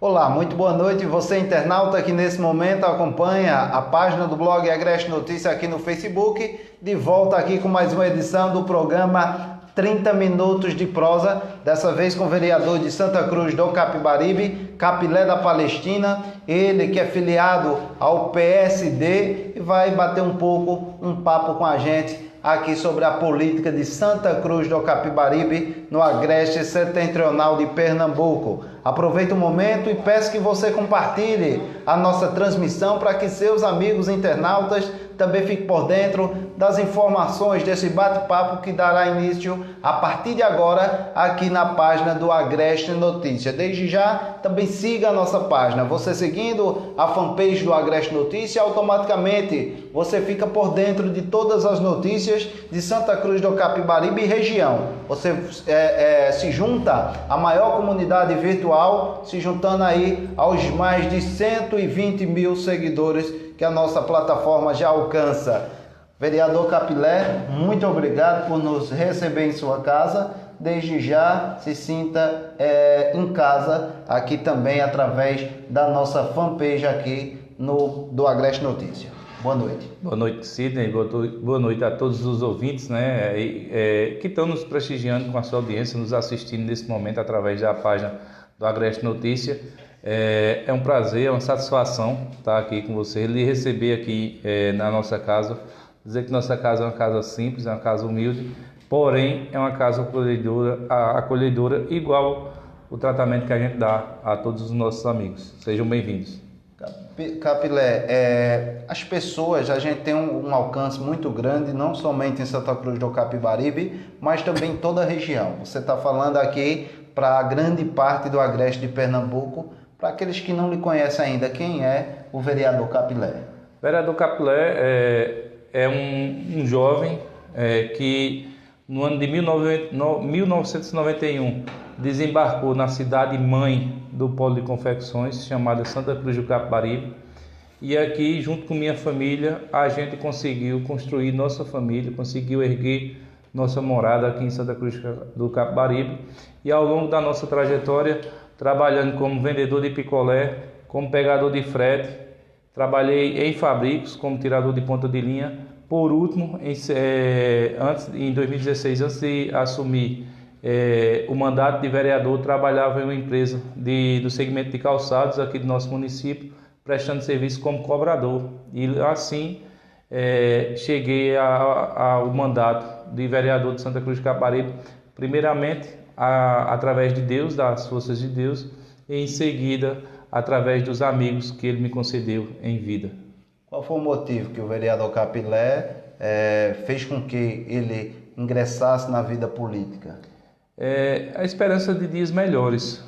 Olá, muito boa noite. Você internauta que nesse momento acompanha a página do blog Agreste Notícia aqui no Facebook. De volta aqui com mais uma edição do programa 30 Minutos de Prosa. Dessa vez com o vereador de Santa Cruz do Capibaribe, Capilé da Palestina. Ele que é filiado ao PSD e vai bater um papo com a gente aqui sobre a política de Santa Cruz do Capibaribe, no Agreste Setentrional de Pernambuco. Aproveite o momento e peço que você compartilhe a nossa transmissão para que seus amigos internautas também fiquem por dentro das informações desse bate-papo que dará início a partir de agora aqui na página do Agreste Notícia. Desde já, também siga a nossa página. Você seguindo a fanpage do Agreste Notícia, automaticamente você fica por dentro de todas as notícias de Santa Cruz do Capibaribe e região. Você se junta à maior comunidade virtual, se juntando aí aos mais de 120 mil seguidores que a nossa plataforma já alcança. Vereador Capilé, muito obrigado por nos receber em sua casa. Desde já, se sinta em casa aqui também através da nossa fanpage aqui do Agreste Notícia. Boa noite. Boa noite, Sidney. Boa noite a todos os ouvintes, né, que estão nos prestigiando com a sua audiência, nos assistindo nesse momento através da página do Agreste Notícia. É um prazer, é uma satisfação estar aqui com você, lhe receber aqui na nossa casa. Dizer que nossa casa é uma casa simples, é uma casa humilde, porém é uma casa acolhedora igual o tratamento que a gente dá a todos os nossos amigos. Sejam bem-vindos. Capilé, as pessoas, a gente tem um alcance muito grande, não somente em Santa Cruz do Capibaribe, mas também em toda a região. Você está falando aqui para a grande parte do Agreste de Pernambuco. Para aqueles que não lhe conhecem ainda, quem é o vereador Capilé? O vereador Capilé é um jovem que no ano de 1991 desembarcou na cidade mãe do polo de confecções, chamada Santa Cruz do Capibaribe, e aqui, junto com minha família, a gente conseguiu construir nossa família, conseguiu erguer nossa morada aqui em Santa Cruz do Capibaribe, e ao longo da nossa trajetória, trabalhando como vendedor de picolé, como pegador de frete, trabalhei em fabricos como tirador de ponta de linha. Por último, em 2016, antes de assumir o mandato de vereador, trabalhava em uma empresa do segmento de calçados aqui do nosso município, prestando serviço como cobrador. E assim cheguei ao mandato de vereador de Santa Cruz do Capibaribe, primeiramente através de Deus, das forças de Deus, e em seguida através dos amigos que ele me concedeu em vida. Qual foi o motivo que o vereador Capilé fez com que ele ingressasse na vida política? A esperança de dias melhores,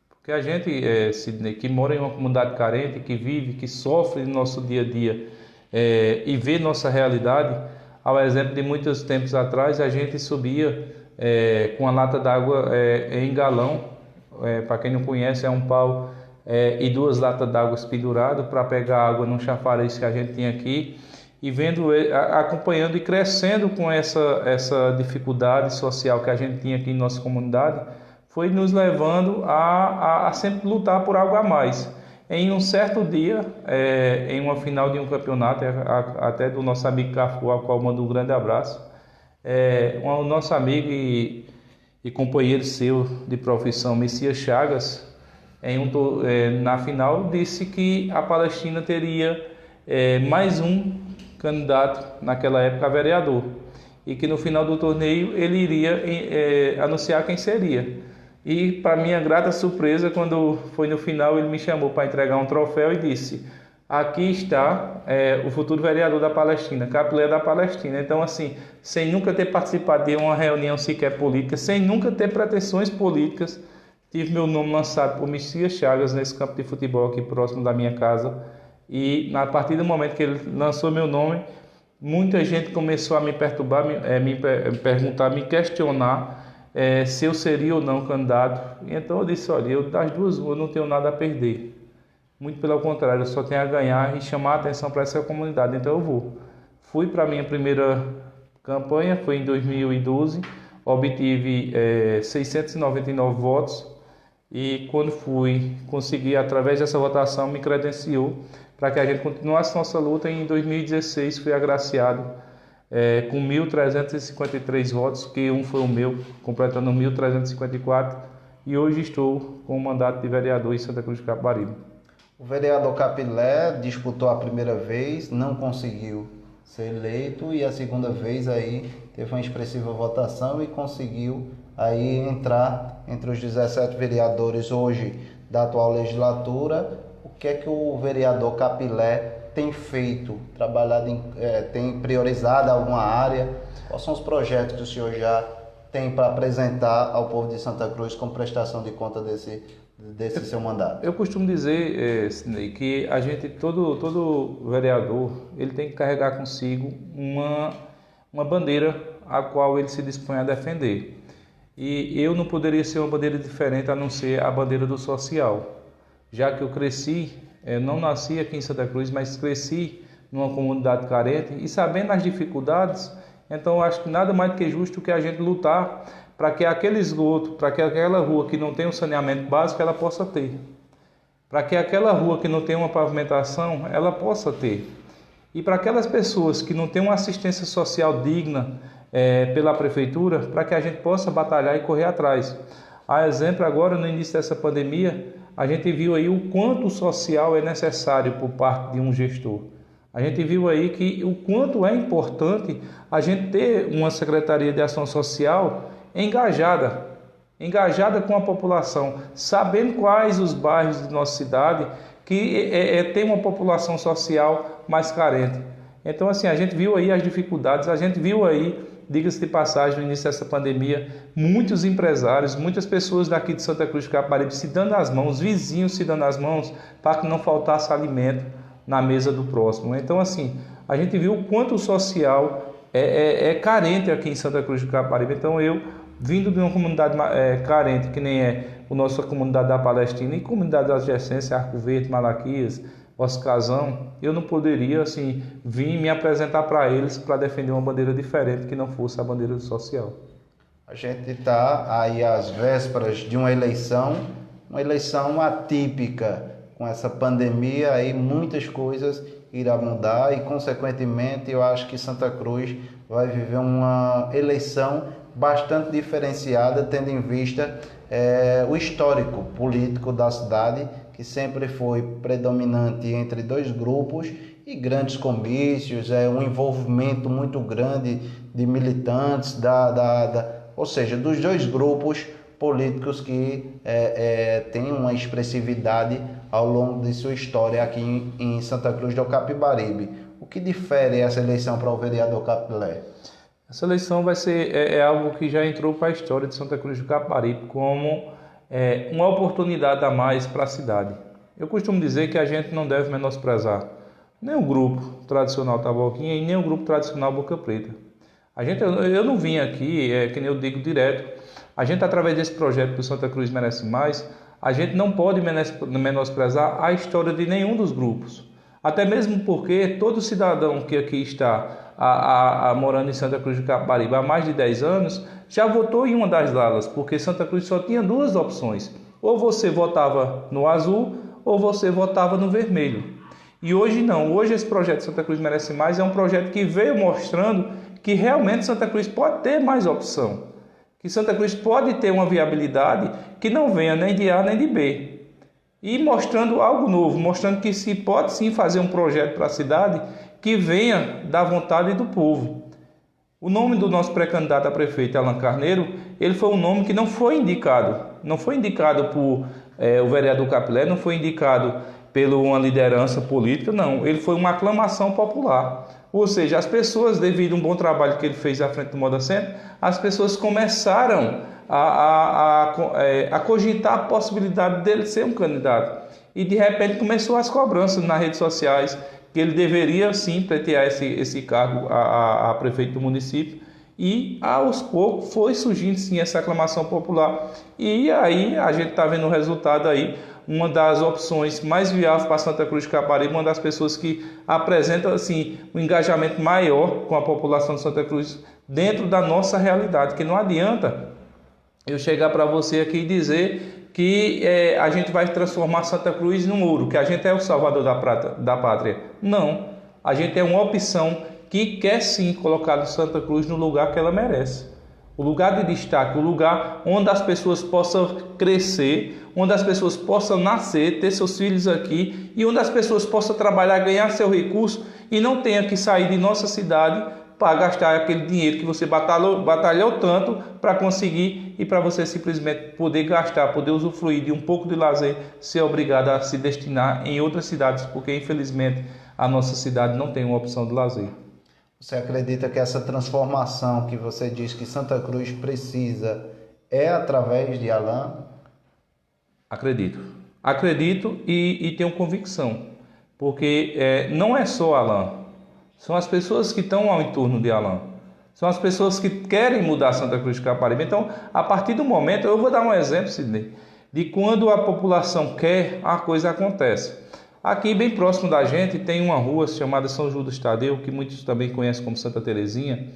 porque a gente, Sidney, que mora em uma comunidade carente, que vive, que sofre no nosso dia a dia e vê nossa realidade, ao exemplo de muitos tempos atrás, a gente subia com a lata d'água em galão, para quem não conhece, é um pau e duas latas d'água penduradas para pegar água num chafariz que a gente tinha aqui, e acompanhando e crescendo com essa dificuldade social que a gente tinha aqui em nossa comunidade, foi nos levando a sempre lutar por algo a mais. Em um certo dia, em uma final de um campeonato, até do nosso amigo Cafu, ao qual mando um grande abraço, o nosso amigo e companheiro seu de profissão, Messias Chagas, na final disse que a Palestina teria mais um candidato naquela época a vereador, e que no final do torneio ele iria anunciar quem seria. E para minha grata surpresa, quando foi no final, ele me chamou para entregar um troféu e disse: aqui está o futuro vereador da Palestina, Capilé da Palestina. Então, assim, sem nunca ter participado de uma reunião sequer política, sem nunca ter pretensões políticas, tive meu nome lançado por Messias Chagas nesse campo de futebol aqui próximo da minha casa. E a partir do momento que ele lançou meu nome, muita gente começou a me perturbar, me perguntar, me questionar se eu seria ou não candidato. E então eu disse: olha, eu das duas eu não tenho nada a perder. Muito pelo contrário, eu só tenho a ganhar e chamar a atenção para essa comunidade. Então eu vou. Fui para a minha primeira campanha, foi em 2012, obtive 699 votos. e quando consegui, através dessa votação, me credenciou para que a gente continuasse nossa luta. E em 2016 fui agraciado com 1.353 votos, que um foi o meu, completando 1.354, e hoje estou com o mandato de vereador em Santa Cruz do Capibaribe. O vereador Capilé disputou a primeira vez, não conseguiu ser eleito, e a segunda vez aí teve uma expressiva votação e conseguiu aí entrar entre os 17 vereadores hoje da atual legislatura. O que é que o vereador Capilé tem feito, tem priorizado alguma área? Quais são os projetos que o senhor já tem para apresentar ao povo de Santa Cruz como prestação de conta desse seu mandato? Eu costumo dizer, Sidney, que a gente, todo vereador, ele tem que carregar consigo uma bandeira a qual ele se dispõe a defender. E eu não poderia ser uma bandeira diferente a não ser a bandeira do social, já que eu cresci, não nasci aqui em Santa Cruz, mas cresci numa comunidade carente e sabendo as dificuldades, então eu acho que nada mais do que justo que a gente lutar para que aquele esgoto, para que aquela rua que não tem um saneamento básico, ela possa ter. Para que aquela rua que não tem uma pavimentação, ela possa ter. E para aquelas pessoas que não têm uma assistência social digna pela prefeitura, para que a gente possa batalhar e correr atrás. A exemplo, agora no início dessa pandemia, a gente viu aí o quanto o social é necessário por parte de um gestor. A gente viu aí que o quanto é importante a gente ter uma Secretaria de Ação Social engajada com a população, sabendo quais os bairros de nossa cidade que tem uma população social mais carente. Então, assim, a gente viu aí as dificuldades, a gente viu aí, diga-se de passagem, no início dessa pandemia, muitos empresários, muitas pessoas daqui de Santa Cruz do Capibaribe se dando as mãos, vizinhos se dando as mãos, para que não faltasse alimento na mesa do próximo. Então, assim, a gente viu o quanto o social é carente aqui em Santa Cruz do Capibaribe. Então, eu, vindo de uma comunidade carente, que nem é a nossa comunidade da Palestina e comunidade da adjacência, Arco Verde, Malaquias, Oscazão, eu não poderia, assim, vir me apresentar para eles para defender uma bandeira diferente que não fosse a bandeira do social. A gente está aí às vésperas de uma eleição atípica. Com essa pandemia aí muitas coisas irão mudar e, consequentemente, eu acho que Santa Cruz vai viver uma eleição bastante diferenciada, tendo em vista o histórico político da cidade, que sempre foi predominante entre dois grupos e grandes comícios, um envolvimento muito grande de militantes, ou seja, dos dois grupos políticos que têm uma expressividade ao longo de sua história aqui em Santa Cruz do Capibaribe. O que difere essa eleição para o vereador Capilé? Essa eleição vai ser algo que já entrou para a história de Santa Cruz do Capibaribe como uma oportunidade a mais para a cidade. Eu costumo dizer que a gente não deve menosprezar nem o grupo tradicional Taboquinha e nem o grupo tradicional Boca Preta. Eu não vim aqui, que nem eu digo direto, a gente, através desse projeto que o Santa Cruz Merece Mais, a gente não pode menosprezar a história de nenhum dos grupos. Até mesmo porque todo cidadão que aqui está morando em Santa Cruz do Capibaribe há mais de 10 anos já votou em uma das alas, porque Santa Cruz só tinha duas opções. Ou você votava no azul ou você votava no vermelho. E hoje não. Hoje esse projeto Santa Cruz Merece Mais é um projeto que veio mostrando que realmente Santa Cruz pode ter mais opção. Que Santa Cruz pode ter uma viabilidade que não venha nem de A nem de B. E mostrando algo novo, mostrando que se pode sim fazer um projeto para a cidade que venha da vontade do povo. O nome do nosso pré-candidato a prefeito, Alan Carneiro, ele foi um nome que não foi indicado. Não foi indicado por o vereador Capilé, não foi indicado por uma liderança política, não. Ele foi uma aclamação popular. Ou seja, as pessoas, devido a um bom trabalho que ele fez à frente do Moda Center, as pessoas começaram a cogitar a possibilidade dele ser um candidato. E de repente começou as cobranças nas redes sociais, que ele deveria sim pleitear esse cargo a prefeito do município. E aos poucos foi surgindo sim essa aclamação popular. E aí a gente está vendo o resultado aí. Uma das opções mais viáveis para Santa Cruz de Capibaribe, uma das pessoas que apresenta assim, um engajamento maior com a população de Santa Cruz dentro da nossa realidade, que não adianta eu chegar para você aqui e dizer que a gente vai transformar Santa Cruz num ouro, que a gente é o salvador da pátria. Não, a gente é uma opção que quer sim colocar Santa Cruz no lugar que ela merece. O lugar de destaque, o lugar onde as pessoas possam crescer, onde as pessoas possam nascer, ter seus filhos aqui e onde as pessoas possam trabalhar, ganhar seu recurso e não tenha que sair de nossa cidade para gastar aquele dinheiro que você batalhou tanto para conseguir e para você simplesmente poder gastar, poder usufruir de um pouco de lazer, ser obrigado a se destinar em outras cidades, porque infelizmente a nossa cidade não tem uma opção de lazer. Você acredita que essa transformação que você diz que Santa Cruz precisa é através de Alain? Acredito. Acredito e tenho convicção, porque não é só Alain, são as pessoas que estão ao entorno de Alain, são as pessoas que querem mudar Santa Cruz de Caparibe. Então, a partir do momento, eu vou dar um exemplo, Sidney, de quando a população quer, a coisa acontece. Aqui, bem próximo da gente, tem uma rua chamada São Judas Tadeu, que muitos também conhecem como Santa Terezinha,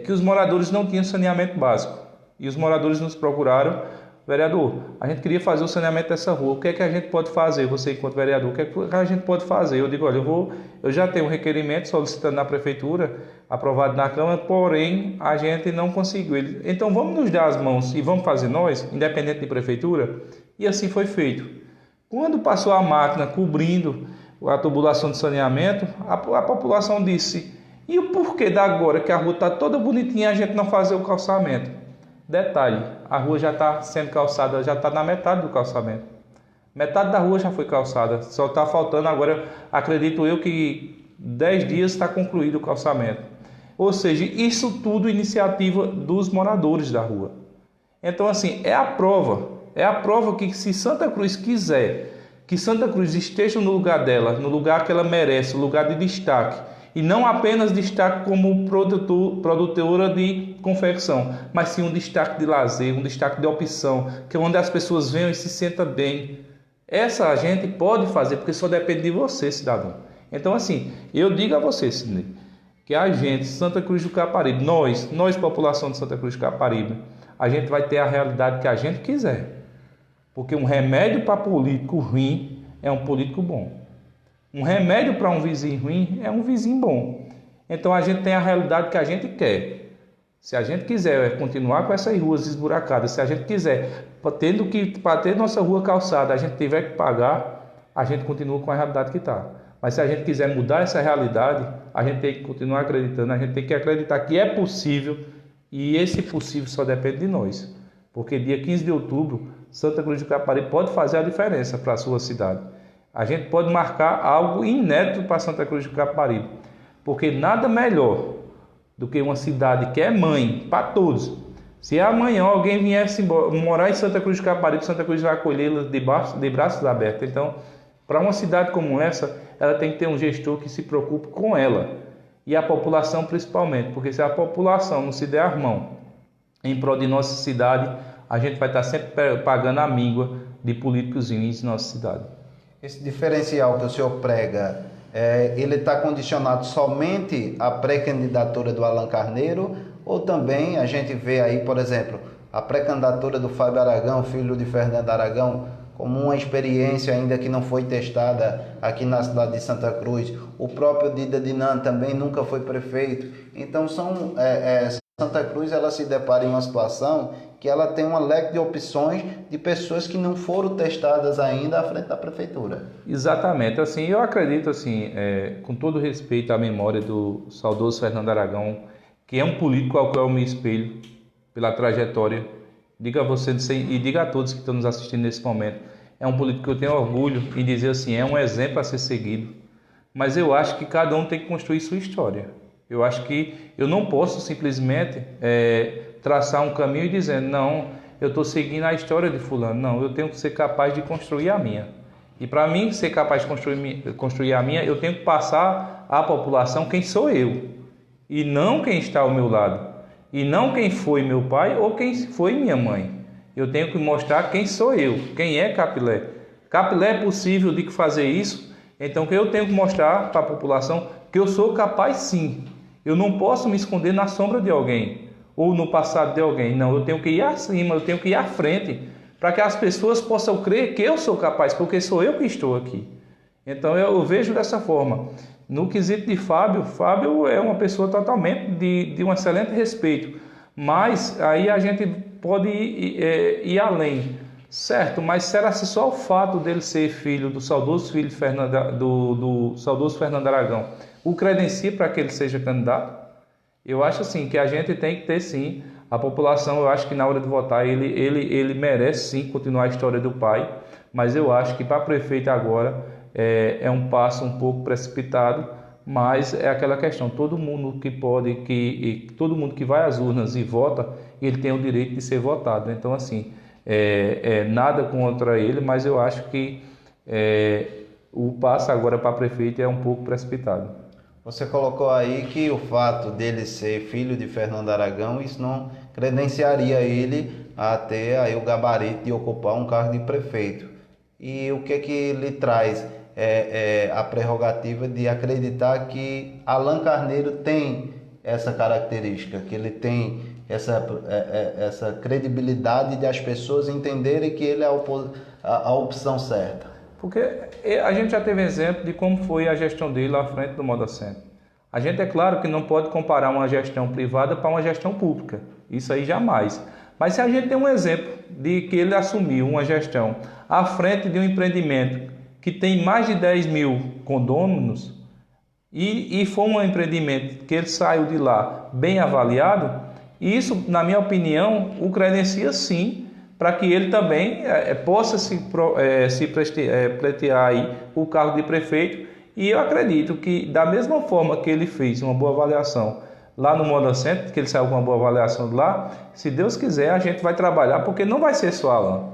que os moradores não tinham saneamento básico. E os moradores nos procuraram: vereador, a gente queria fazer o saneamento dessa rua, o que é que a gente pode fazer? Você, enquanto vereador, o que é que a gente pode fazer? Eu digo: olha, eu já tenho um requerimento solicitando na prefeitura, aprovado na Câmara, porém a gente não conseguiu. Então vamos nos dar as mãos e vamos fazer nós, independente de prefeitura? E assim foi feito. Quando passou a máquina cobrindo a tubulação de saneamento, a população disse: e o porquê da agora que a rua está toda bonitinha a gente não fazer o calçamento? Detalhe, a rua já está sendo calçada, já está na metade do calçamento. Metade da rua já foi calçada, só está faltando agora, acredito eu, que 10 dias está concluído o calçamento. Ou seja, isso tudo iniciativa dos moradores da rua. Então, assim, é a prova que se Santa Cruz quiser que Santa Cruz esteja no lugar dela, no lugar que ela merece, no lugar de destaque, e não apenas destaque como produtora de confecção, mas sim um destaque de lazer, um destaque de opção, que é onde as pessoas venham e se sentam bem. Essa a gente pode fazer, porque só depende de você, cidadão. Então, assim, eu digo a você, Sidney, que a gente, Santa Cruz do Caparibe, nós, população de Santa Cruz do Caparibe, a gente vai ter a realidade que a gente quiser. Porque um remédio para político ruim é um político bom. Um remédio para um vizinho ruim é um vizinho bom. Então a gente tem a realidade que a gente quer. Se a gente quiser continuar com essas ruas esburacadas, se a gente quiser, para ter nossa rua calçada, a gente tiver que pagar, a gente continua com a realidade que está. Mas se a gente quiser mudar essa realidade, a gente tem que continuar acreditando, a gente tem que acreditar que é possível, e esse possível só depende de nós. Porque dia 15 de outubro, Santa Cruz do Caparibe pode fazer a diferença para a sua cidade. A gente pode marcar algo inédito para Santa Cruz do Caparibe. Porque nada melhor do que uma cidade que é mãe para todos. Se amanhã alguém viesse morar em Santa Cruz do Caparibe, Santa Cruz vai acolhê-la de braços abertos. Então, para uma cidade como essa, ela tem que ter um gestor que se preocupe com ela. E a população principalmente. Porque se a população não se der as mãos em prol de nossa cidade, a gente vai estar sempre pagando a míngua de políticos ruins em nossa cidade. Esse diferencial que o senhor prega, ele está condicionado somente à pré-candidatura do Alain Carneiro, ou também a gente vê aí, por exemplo, a pré-candidatura do Fábio Aragão, filho de Fernando Aragão, como uma experiência ainda que não foi testada aqui na cidade de Santa Cruz. O próprio Dida Dinan também nunca foi prefeito. Então, Santa Cruz ela se depara em uma situação que ela tem um leque de opções de pessoas que não foram testadas ainda à frente da prefeitura. Exatamente. Assim, eu acredito, assim, com todo respeito à memória do saudoso Fernando Aragão, que é um político ao qual eu me espelho pela trajetória. Digo a você e digo a todos que estão nos assistindo nesse momento, é um político que eu tenho orgulho em dizer assim, é um exemplo a ser seguido. Mas eu acho que cada um tem que construir sua história. Eu acho que eu não posso simplesmente traçar um caminho e dizer, não, eu estou seguindo a história de fulano. Não, eu tenho que ser capaz de construir a minha. E para mim ser capaz de construir a minha, eu tenho que passar à população quem sou eu. E não quem está ao meu lado. E não quem foi meu pai ou quem foi minha mãe. Eu tenho que mostrar quem sou eu, quem é Capilé. Capilé é possível de fazer isso, então que eu tenho que mostrar para a população que eu sou capaz sim. Eu não posso me esconder na sombra de alguém ou no passado de alguém. Não, eu tenho que ir acima, eu tenho que ir à frente para que as pessoas possam crer que eu sou capaz, porque sou eu que estou aqui. Então eu vejo dessa forma. No quesito de Fábio, Fábio é uma pessoa totalmente de um excelente respeito, mas aí a gente pode ir além, certo? Mas será que só o fato dele ser filho do saudoso filho do saudoso Fernando Aragão o credencia para que ele seja candidato? Eu acho assim que a gente tem que ter sim, a população, eu acho que na hora de votar ele merece sim continuar a história do pai, mas eu acho que para prefeito agora é um passo um pouco precipitado, mas é aquela questão, todo mundo todo mundo que vai às urnas e vota, ele tem o direito de ser votado. Então assim, nada contra ele, mas eu acho que o passo agora para prefeito é um pouco precipitado. Você colocou aí que o fato dele ser filho de Fernando Aragão, isso não credenciaria ele a ter aí o gabarito de ocupar um cargo de prefeito. E o que é que lhe traz a prerrogativa de acreditar que Alan Carneiro tem essa característica, que ele tem essa credibilidade de as pessoas entenderem que ele é a opção certa? Porque a gente já teve exemplo de como foi a gestão dele à frente do Moda Center. A gente é claro que não pode comparar uma gestão privada para uma gestão pública, isso aí jamais. Mas se a gente tem um exemplo de que ele assumiu uma gestão à frente de um empreendimento que tem mais de 10 mil condôminos e foi um empreendimento que ele saiu de lá bem avaliado, isso, na minha opinião, o credencia sim para que ele também possa se pleitear aí o cargo de prefeito. E eu acredito que da mesma forma que ele fez uma boa avaliação lá no Moda Center, que ele saiu com uma boa avaliação de lá, se Deus quiser a gente vai trabalhar, porque não vai ser só Alan.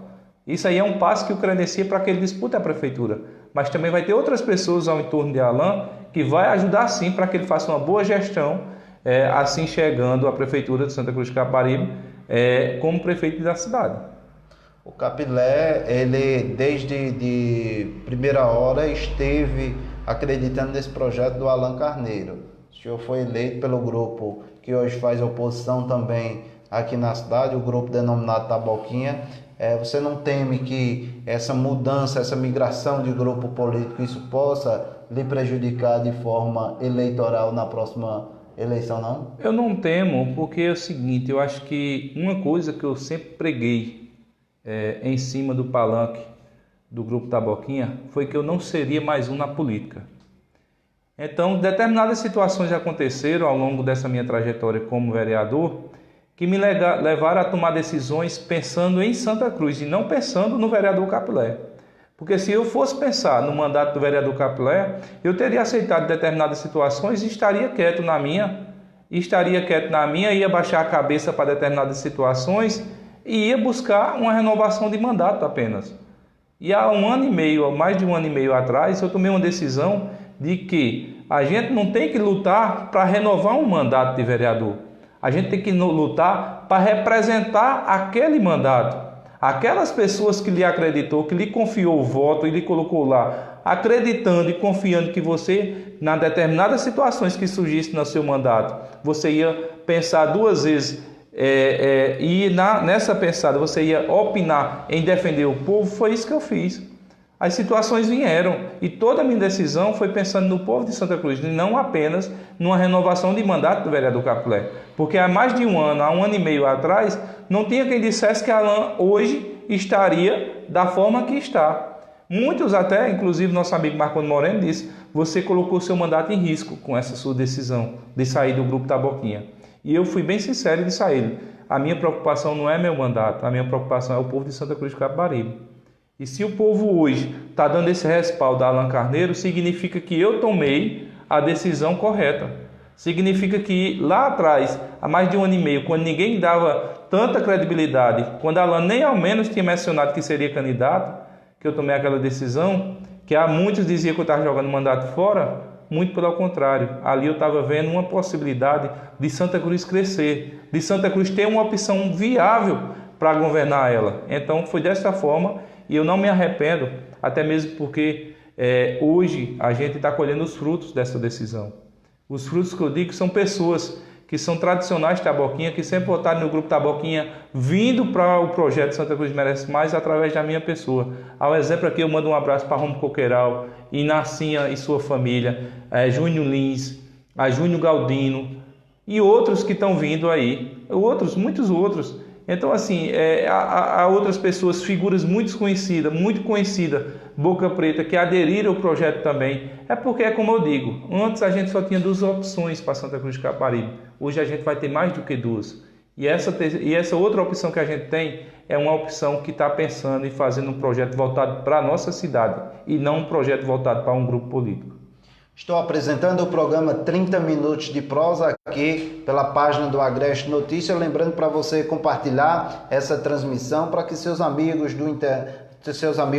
Isso aí é um passo que o credencia para que ele dispute a prefeitura. Mas também vai ter outras pessoas ao entorno de Alan que vai ajudar sim para que ele faça uma boa gestão, assim chegando à prefeitura de Santa Cruz de Capibaribe como prefeito da cidade. O Capilé, ele desde de primeira hora esteve acreditando nesse projeto do Alan Carneiro. O senhor foi eleito pelo grupo que hoje faz oposição também aqui na cidade, o grupo denominado Taboquinha. Você não teme que essa mudança, essa migração de grupo político, isso possa lhe prejudicar de forma eleitoral na próxima eleição, não? Eu não temo, porque é o seguinte, eu acho que uma coisa que eu sempre preguei em cima do palanque do grupo Taboquinha foi que eu não seria mais um na política. Então, determinadas situações aconteceram ao longo dessa minha trajetória como vereador que me levaram a tomar decisões pensando em Santa Cruz e não pensando no vereador Capilé. Porque se eu fosse pensar no mandato do vereador Capilé, eu teria aceitado determinadas situações e estaria quieto na minha, ia baixar a cabeça para determinadas situações e ia buscar uma renovação de mandato apenas. E há mais de um ano e meio atrás, eu tomei uma decisão de que a gente não tem que lutar para renovar um mandato de vereador. A gente tem que lutar para representar aquele mandato. Aquelas pessoas que lhe acreditou, que lhe confiou o voto e lhe colocou lá, acreditando e confiando que você, nas determinadas situações que surgissem no seu mandato, você ia pensar duas vezes e nessa pensada você ia opinar em defender o povo, foi isso que eu fiz. As situações vieram e toda a minha decisão foi pensando no povo de Santa Cruz, e não apenas numa renovação de mandato do vereador Capilé. Porque há mais de um ano e meio atrás, não tinha quem dissesse que Alan hoje estaria da forma que está. Muitos até, inclusive nosso amigo Marconi Moreno, disse: você colocou seu mandato em risco com essa sua decisão de sair do grupo Taboquinha. E eu fui bem sincero e disse a ele: a minha preocupação não é meu mandato, a minha preocupação é o povo de Santa Cruz de Capibaribe. E se o povo hoje está dando esse respaldo a Alan Carneiro, significa que eu tomei a decisão correta. Significa que lá atrás, há mais de um ano e meio, quando ninguém dava tanta credibilidade, quando Alan nem ao menos tinha mencionado que seria candidato, que eu tomei aquela decisão, que há muitos diziam que eu estava jogando o mandato fora, muito pelo contrário. Ali eu estava vendo uma possibilidade de Santa Cruz crescer, de Santa Cruz ter uma opção viável para governar ela. Então foi dessa forma e eu não me arrependo, até mesmo porque hoje a gente está colhendo os frutos dessa decisão. Os frutos que eu digo são pessoas que são tradicionais Taboquinha, que sempre votaram no grupo Taboquinha, vindo para o projeto Santa Cruz Merece Mais através da minha pessoa. Ao exemplo aqui, eu mando um abraço para Romo Coqueiral, Inacinha e sua família, Júnior Lins, a Júnior Galdino e outros que estão vindo aí, muitos outros. Então, assim, há outras pessoas, figuras muito conhecidas, Boca Preta, que aderiram ao projeto também. É porque, é como eu digo, antes a gente só tinha 2 opções para Santa Cruz de Capibaribe. Hoje a gente vai ter mais do que 2. E essa outra opção que a gente tem é uma opção que está pensando em fazer um projeto voltado para a nossa cidade e não um projeto voltado para um grupo político. Estou apresentando o programa 30 Minutos de Prosa aqui pela página do Agreste Notícia, lembrando para você compartilhar essa transmissão para que seus amigos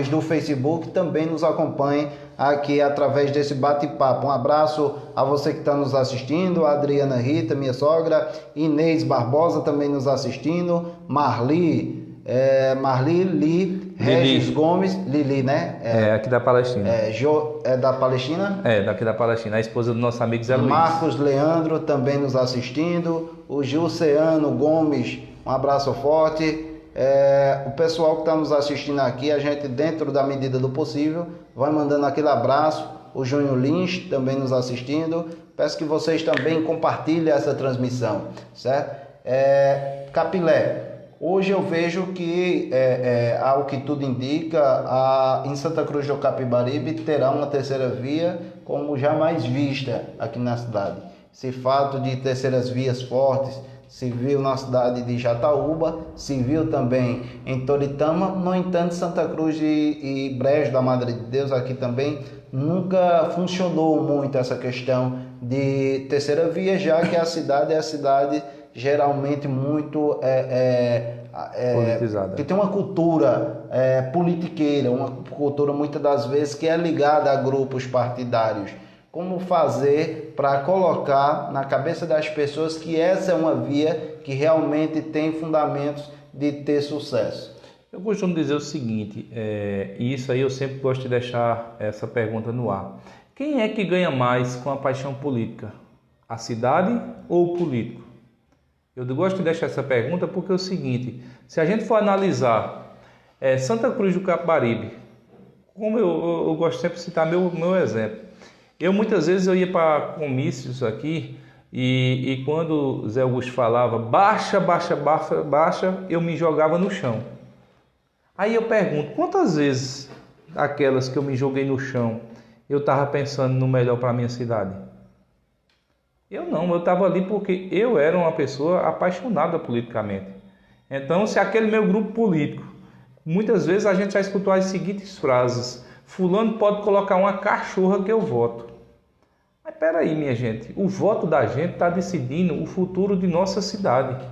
do Facebook também nos acompanhem aqui através desse bate-papo. Um abraço a você que está nos assistindo, a Adriana Rita, minha sogra, Inês Barbosa também nos assistindo, Marli Regis Gomes, Lili, né? Aqui da Palestina. É da Palestina? Daqui da Palestina, a esposa do nosso amigo Zé Luiz. Marcos Leandro também nos assistindo, o Gilceano Gomes, um abraço forte. O pessoal que está nos assistindo aqui, a gente, dentro da medida do possível, vai mandando aquele abraço. O Júnior Lins também nos assistindo. Peço que vocês também compartilhem essa transmissão, certo? Capilé. Hoje eu vejo que, ao que tudo indica, em Santa Cruz do Capibaribe terá uma terceira via como jamais vista aqui na cidade. Esse fato de terceiras vias fortes se viu na cidade de Jataúba, se viu também em Toritama. No entanto, Santa Cruz e Brejo da Madre de Deus aqui também nunca funcionou muito essa questão de terceira via, já que a cidade é a cidade geralmente muito politizada, que tem uma cultura politiqueira, uma cultura muitas das vezes que é ligada a grupos partidários. Como fazer para colocar na cabeça das pessoas que essa é uma via que realmente tem fundamentos de ter sucesso? Eu costumo dizer o seguinte, e isso aí eu sempre gosto de deixar essa pergunta no ar. Quem é que ganha mais com a paixão política? A cidade ou o político? Eu gosto de deixar essa pergunta porque é o seguinte, se a gente for analisar Santa Cruz do Capibaribe, como eu gosto sempre de citar meu exemplo, muitas vezes eu ia para comícios aqui e quando Zé Augusto falava baixa, eu me jogava no chão. Aí eu pergunto, quantas vezes aquelas que eu me joguei no chão eu estava pensando no melhor para a minha cidade? Eu estava ali porque eu era uma pessoa apaixonada politicamente. Então, se aquele meu grupo político, muitas vezes a gente já escutou as seguintes frases: fulano pode colocar uma cachorra que eu voto. Mas peraí, minha gente, o voto da gente está decidindo o futuro de nossa cidade.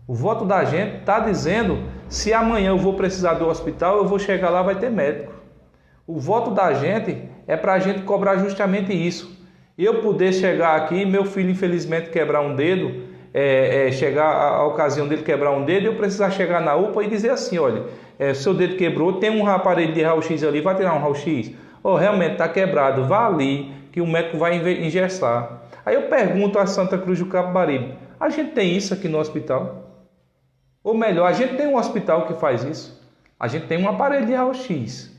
O voto da gente está dizendo se amanhã eu vou precisar do hospital, eu vou chegar lá, vai ter médico. O voto da gente é para a gente cobrar justamente isso. Eu poder chegar aqui, meu filho infelizmente quebrar um dedo, chegar a ocasião dele quebrar um dedo, eu precisar chegar na UPA e dizer assim, olha, seu dedo quebrou, tem um aparelho de raio-x ali, vai tirar um raio-x? Realmente está quebrado, vá ali que o médico vai engessar. Aí eu pergunto a Santa Cruz do Capibaribe, a gente tem isso aqui no hospital? Ou melhor, a gente tem um hospital que faz isso? A gente tem um aparelho de raio-x.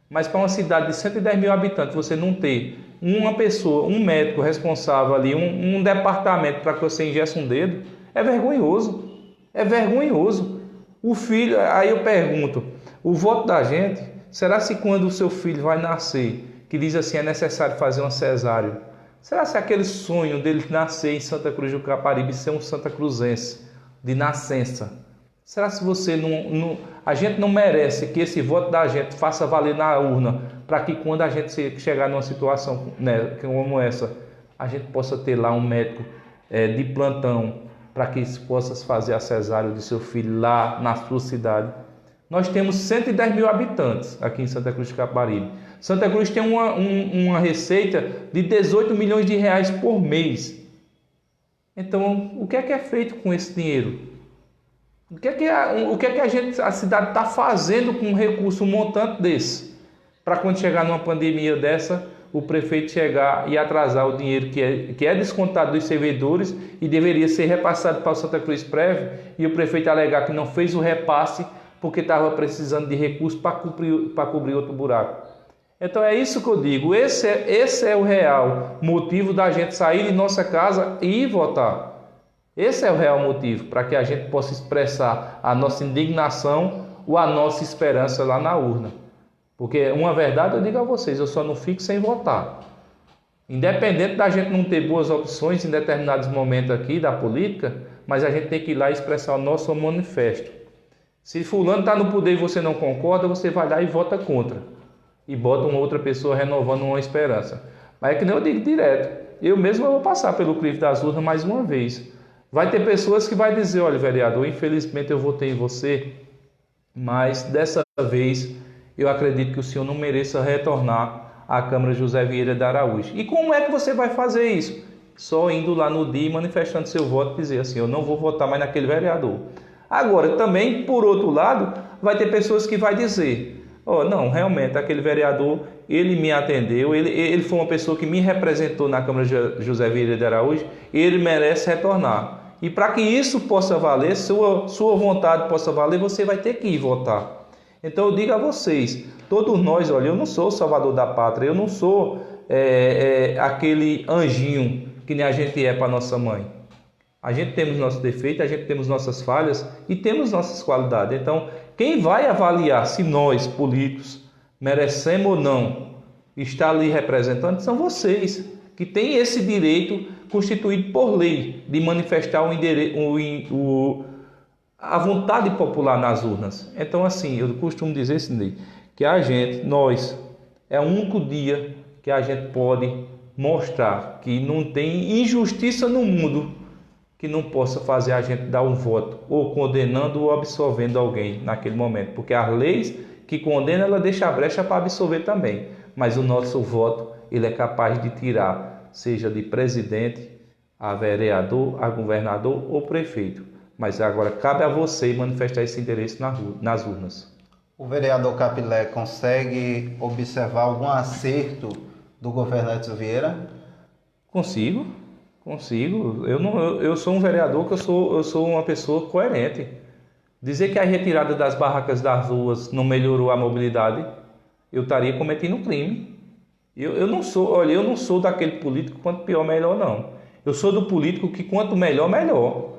Mas para uma cidade de 110 mil habitantes, você não ter uma pessoa, um médico responsável ali, um departamento para que você ingesse um dedo, é vergonhoso. É vergonhoso. O filho, aí eu pergunto, o voto da gente, será se quando o seu filho vai nascer, que diz assim, é necessário fazer uma cesárea, será se aquele sonho dele nascer em Santa Cruz do Capibaribe, ser um santa cruzense, de nascença, será se você a gente não merece que esse voto da gente faça valer na urna, para que quando a gente chegar numa situação como essa, a gente possa ter lá um médico de plantão, para que possa fazer a cesárea de seu filho lá na sua cidade. Nós temos 110 mil habitantes aqui em Santa Cruz do Capibaribe. Santa Cruz tem uma receita de 18 milhões de reais por mês. Então, o que é feito com esse dinheiro? O que a cidade está fazendo com um recurso montante desse? Para quando chegar numa pandemia dessa, o prefeito chegar e atrasar o dinheiro que é descontado dos servidores e deveria ser repassado para o Santa Cruz Prev, e o prefeito alegar que não fez o repasse porque estava precisando de recursos para cobrir outro buraco. Então é isso que eu digo, esse é o real motivo da gente sair de nossa casa e ir votar. Esse é o real motivo, para que a gente possa expressar a nossa indignação ou a nossa esperança lá na urna. Porque uma verdade eu digo a vocês, eu só não fico sem votar. Independente da gente não ter boas opções em determinados momentos aqui da política, mas a gente tem que ir lá e expressar o nosso manifesto. Se fulano está no poder e você não concorda, você vai lá e vota contra. E bota uma outra pessoa renovando uma esperança. Mas é que nem eu digo direto, eu mesmo vou passar pelo crivo das urnas mais uma vez. Vai ter pessoas que vai dizer, olha vereador, infelizmente eu votei em você, mas dessa vez eu acredito que o senhor não mereça retornar à Câmara José Vieira de Araújo. E como é que você vai fazer isso? Só indo lá no dia e manifestando seu voto e dizer assim, eu não vou votar mais naquele vereador. Agora, também, por outro lado, vai ter pessoas que vai dizer, não, realmente, aquele vereador, ele me atendeu, ele foi uma pessoa que me representou na Câmara José Vieira de Araújo, ele merece retornar. E para que isso possa valer, sua vontade possa valer, você vai ter que ir votar. Então eu digo a vocês, todos nós, olha, eu não sou o salvador da pátria, eu não sou aquele anjinho que nem a gente é para nossa mãe. A gente temos nossos defeitos, a gente temos nossas falhas e temos nossas qualidades. Então, quem vai avaliar se nós, políticos, merecemos ou não estar ali representando são vocês, que têm esse direito constituído por lei de manifestar a vontade popular nas urnas. Então, assim, eu costumo dizer, Sidney, que nós, é o único dia que a gente pode mostrar que não tem injustiça no mundo que não possa fazer a gente dar um voto, ou condenando ou absolvendo alguém naquele momento. Porque as leis que condenam, ela deixa a brecha para absolver também. Mas o nosso voto, ele é capaz de tirar, seja de presidente, a vereador, a governador ou prefeito. Mas agora cabe a você manifestar esse interesse nas urnas. O vereador Capilé consegue observar algum acerto do governo Edson Vieira? Consigo. Eu sou um vereador que eu sou uma pessoa coerente. Dizer que a retirada das barracas das ruas não melhorou a mobilidade, eu estaria cometendo um crime. Eu não sou daquele político quanto pior, melhor não. Eu sou do político que quanto melhor, melhor.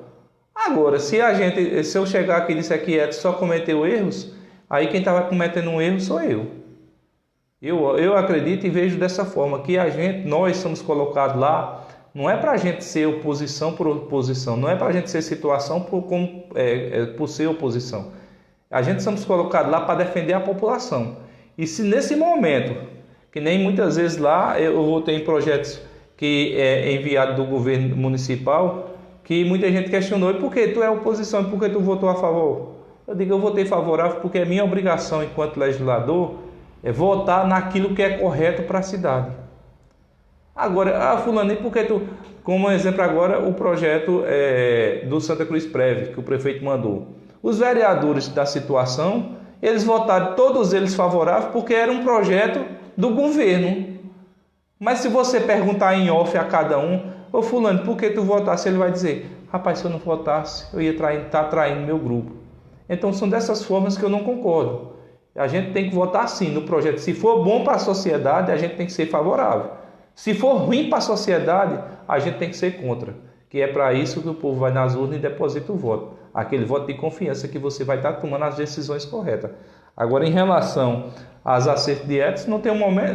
Agora, se eu chegar aqui e disser que Edson só cometeu erros, aí quem estava cometendo um erro sou eu. Eu acredito e vejo dessa forma, que nós somos colocados lá, não é para a gente ser oposição por oposição, não é para a gente ser situação por ser oposição. A gente somos colocados lá para defender a população. E se nesse momento, que nem muitas vezes lá eu votei em projetos que é enviado do governo municipal, que muita gente questionou, e por que tu é oposição, e por que tu votou a favor? Eu digo, eu votei favorável porque é minha obrigação enquanto legislador é votar naquilo que é correto para a cidade. Agora, fulano, e por que tu... Como exemplo agora, o projeto do Santa Cruz Prev, que o prefeito mandou. Os vereadores da situação, eles votaram, todos eles favoráveis, porque era um projeto do governo. Mas se você perguntar em off a cada um, ô fulano, por que tu votasse? Ele vai dizer, rapaz, se eu não votasse, eu ia estar traindo meu grupo. Então são dessas formas que eu não concordo. A gente tem que votar sim no projeto. Se for bom para a sociedade, a gente tem que ser favorável. Se for ruim para a sociedade, a gente tem que ser contra. Que é para isso que o povo vai nas urnas e deposita o voto. Aquele voto de confiança que você vai estar tomando as decisões corretas. Agora, em relação às acertos de Edson,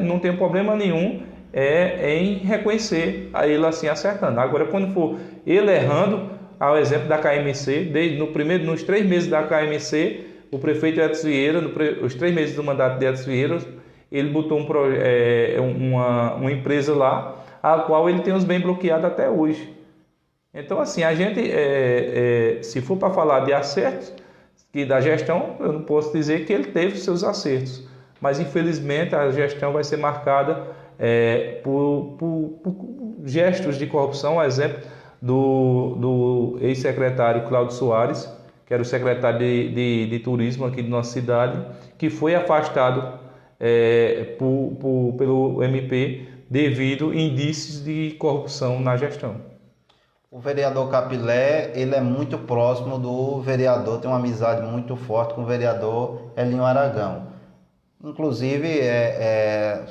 não tem problema nenhum em reconhecer a ele assim acertando. Agora, quando for ele errando, ao exemplo da KMC, nos 3 meses da KMC, o prefeito Edson Vieira, os 3 meses do mandato de Edson Vieira, ele botou uma empresa lá, a qual ele tem os bens bloqueados até hoje. Então, assim, a gente, se for para falar de acertos e da gestão, eu não posso dizer que ele teve seus acertos. Mas, infelizmente, a gestão vai ser marcada por gestos de corrupção. Um exemplo do ex-secretário Cláudio Soares, que era o secretário de turismo aqui de nossa cidade, que foi afastado pelo MP devido a indícios de corrupção na gestão. O vereador Capilé, ele é muito próximo do vereador, tem uma amizade muito forte com o vereador Elinho Aragão. Inclusive,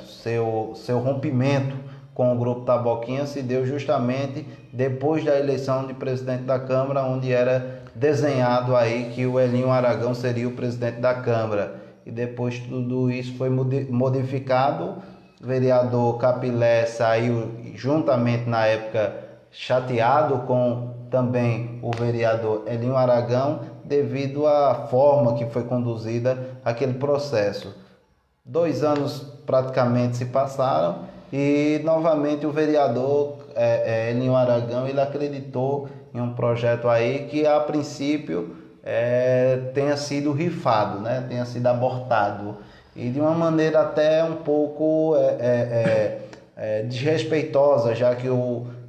seu rompimento com o Grupo Taboquinha se deu justamente depois da eleição de presidente da Câmara, onde era desenhado aí que o Elinho Aragão seria o presidente da Câmara. E depois tudo isso foi modificado. O vereador Capilé saiu juntamente na época chateado com também o vereador Elinho Aragão devido à forma que foi conduzida aquele processo. 2 anos praticamente se passaram e novamente o vereador Elinho Aragão ele acreditou em um projeto aí que a princípio tenha sido rifado, né? Tenha sido abortado e de uma maneira até um pouco desrespeitosa, já que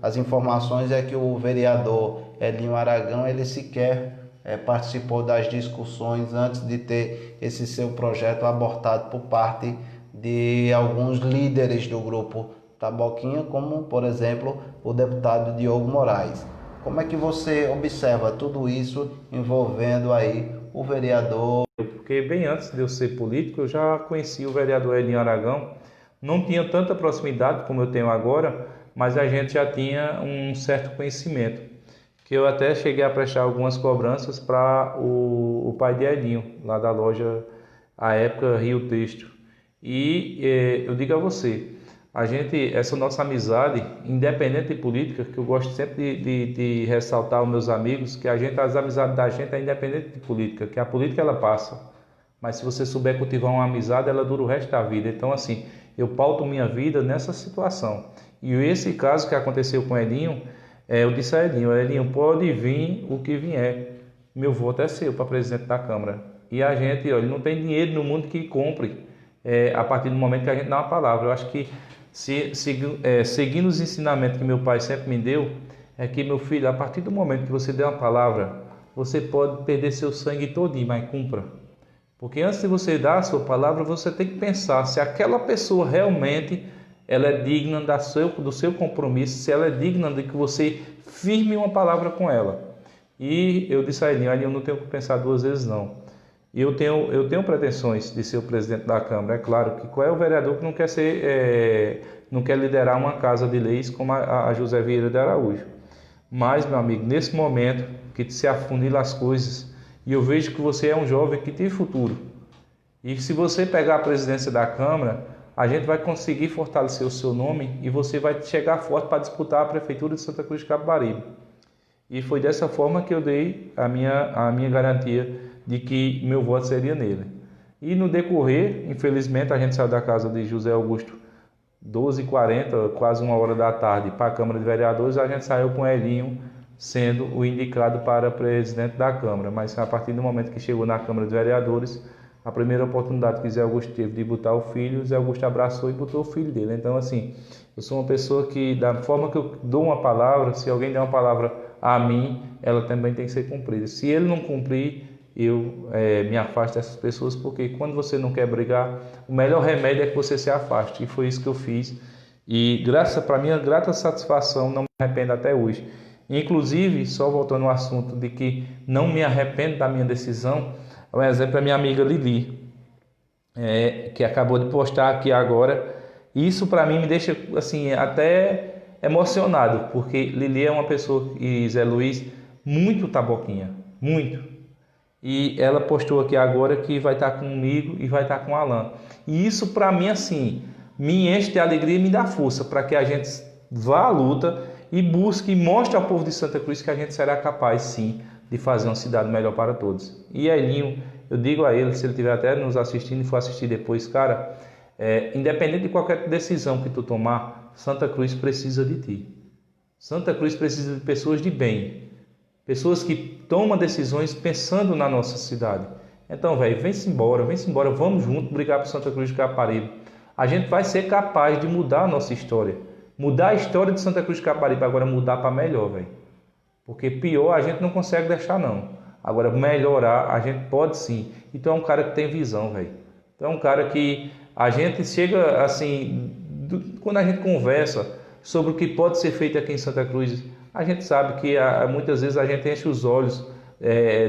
as informações é que o vereador Elinho Aragão ele sequer participou das discussões antes de ter esse seu projeto abortado por parte de alguns líderes do grupo Taboquinha, como por exemplo o deputado Diogo Moraes. Como é que você observa tudo isso envolvendo aí o vereador? Porque bem antes de eu ser político, eu já conheci o vereador Elinho Aragão. Não tinha tanta proximidade como eu tenho agora, mas a gente já tinha um certo conhecimento. Que eu até cheguei a prestar algumas cobranças para o pai de Elinho, lá da loja, à época, Rio Texto. E eu digo a você, essa nossa amizade, independente de política, que eu gosto sempre de ressaltar aos meus amigos, que as amizades da gente é independente de política, que a política ela passa, mas se você souber cultivar uma amizade, ela dura o resto da vida. Então assim, eu pauto minha vida nessa situação. E esse caso que aconteceu com Elinho, eu disse a Elinho, pode vir o que vier, meu voto é seu para presidente da Câmara. E a gente, olha, não tem dinheiro no mundo que compre a partir do momento que a gente dá uma palavra. Eu acho que seguindo os ensinamentos que meu pai sempre me deu, é que, meu filho, a partir do momento que você der uma palavra, você pode perder seu sangue todinho, mas cumpra. Porque antes de você dar a sua palavra, você tem que pensar se aquela pessoa realmente ela é digna do seu compromisso, se ela é digna de que você firme uma palavra com ela. E eu disse a Elinho, eu não tenho que pensar 2 vezes não. E eu tenho pretensões de ser o presidente da Câmara. É claro que qual é o vereador que não quer liderar uma casa de leis como a José Vieira de Araújo. Mas, meu amigo, nesse momento que se afunila as coisas, e eu vejo que você é um jovem que tem futuro. E se você pegar a presidência da Câmara, a gente vai conseguir fortalecer o seu nome e você vai chegar forte para disputar a Prefeitura de Santa Cruz de Capibaribe. E foi dessa forma que eu dei a minha garantia de que meu voto seria nele. E no decorrer, infelizmente, a gente saiu da casa de José Augusto 12h40, quase 1h da tarde, para a Câmara de Vereadores. A gente saiu com Elinho sendo o indicado para presidente da Câmara. Mas a partir do momento que chegou na Câmara de Vereadores, a primeira oportunidade que Zé Augusto teve de botar o filho, Zé Augusto abraçou e botou o filho dele. Então, assim, eu sou uma pessoa que, da forma que eu dou uma palavra, se alguém der uma palavra a mim, ela também tem que ser cumprida. Se ele não cumprir, eu me afasto dessas pessoas, porque quando você não quer brigar, o melhor remédio é que você se afaste. E foi isso que eu fiz. E para minha grata satisfação, não me arrependo até hoje. Inclusive, só voltando ao assunto de que não me arrependo da minha decisão, um exemplo é minha amiga Lili, que acabou de postar aqui agora. Isso para mim me deixa assim até emocionado, porque Lili é uma pessoa, e Zé Luiz, muito taboquinha, muito. E ela postou aqui agora que vai estar comigo e vai estar com o Alan. E isso para mim assim me enche de alegria e me dá força para que a gente vá à luta e busque e mostre ao povo de Santa Cruz que a gente será capaz sim de fazer uma cidade melhor para todos. E Elinho, eu digo a ele, se ele estiver até nos assistindo e for assistir depois, cara, independente de qualquer decisão que tu tomar, Santa Cruz precisa de ti. Santa Cruz precisa de pessoas de bem, pessoas que tomam decisões pensando na nossa cidade. Então, velho, vem-se embora, vamos junto brigar por Santa Cruz de Capibaribe. A gente vai ser capaz de mudar a nossa história, mudar a história de Santa Cruz de Capibaribe, agora mudar para melhor, velho. Porque pior a gente não consegue deixar não. Agora melhorar a gente pode sim. Então é um cara que tem visão, velho. Então é um cara que a gente chega assim, quando a gente conversa sobre o que pode ser feito aqui em Santa Cruz, a gente sabe que muitas vezes a gente enche os olhos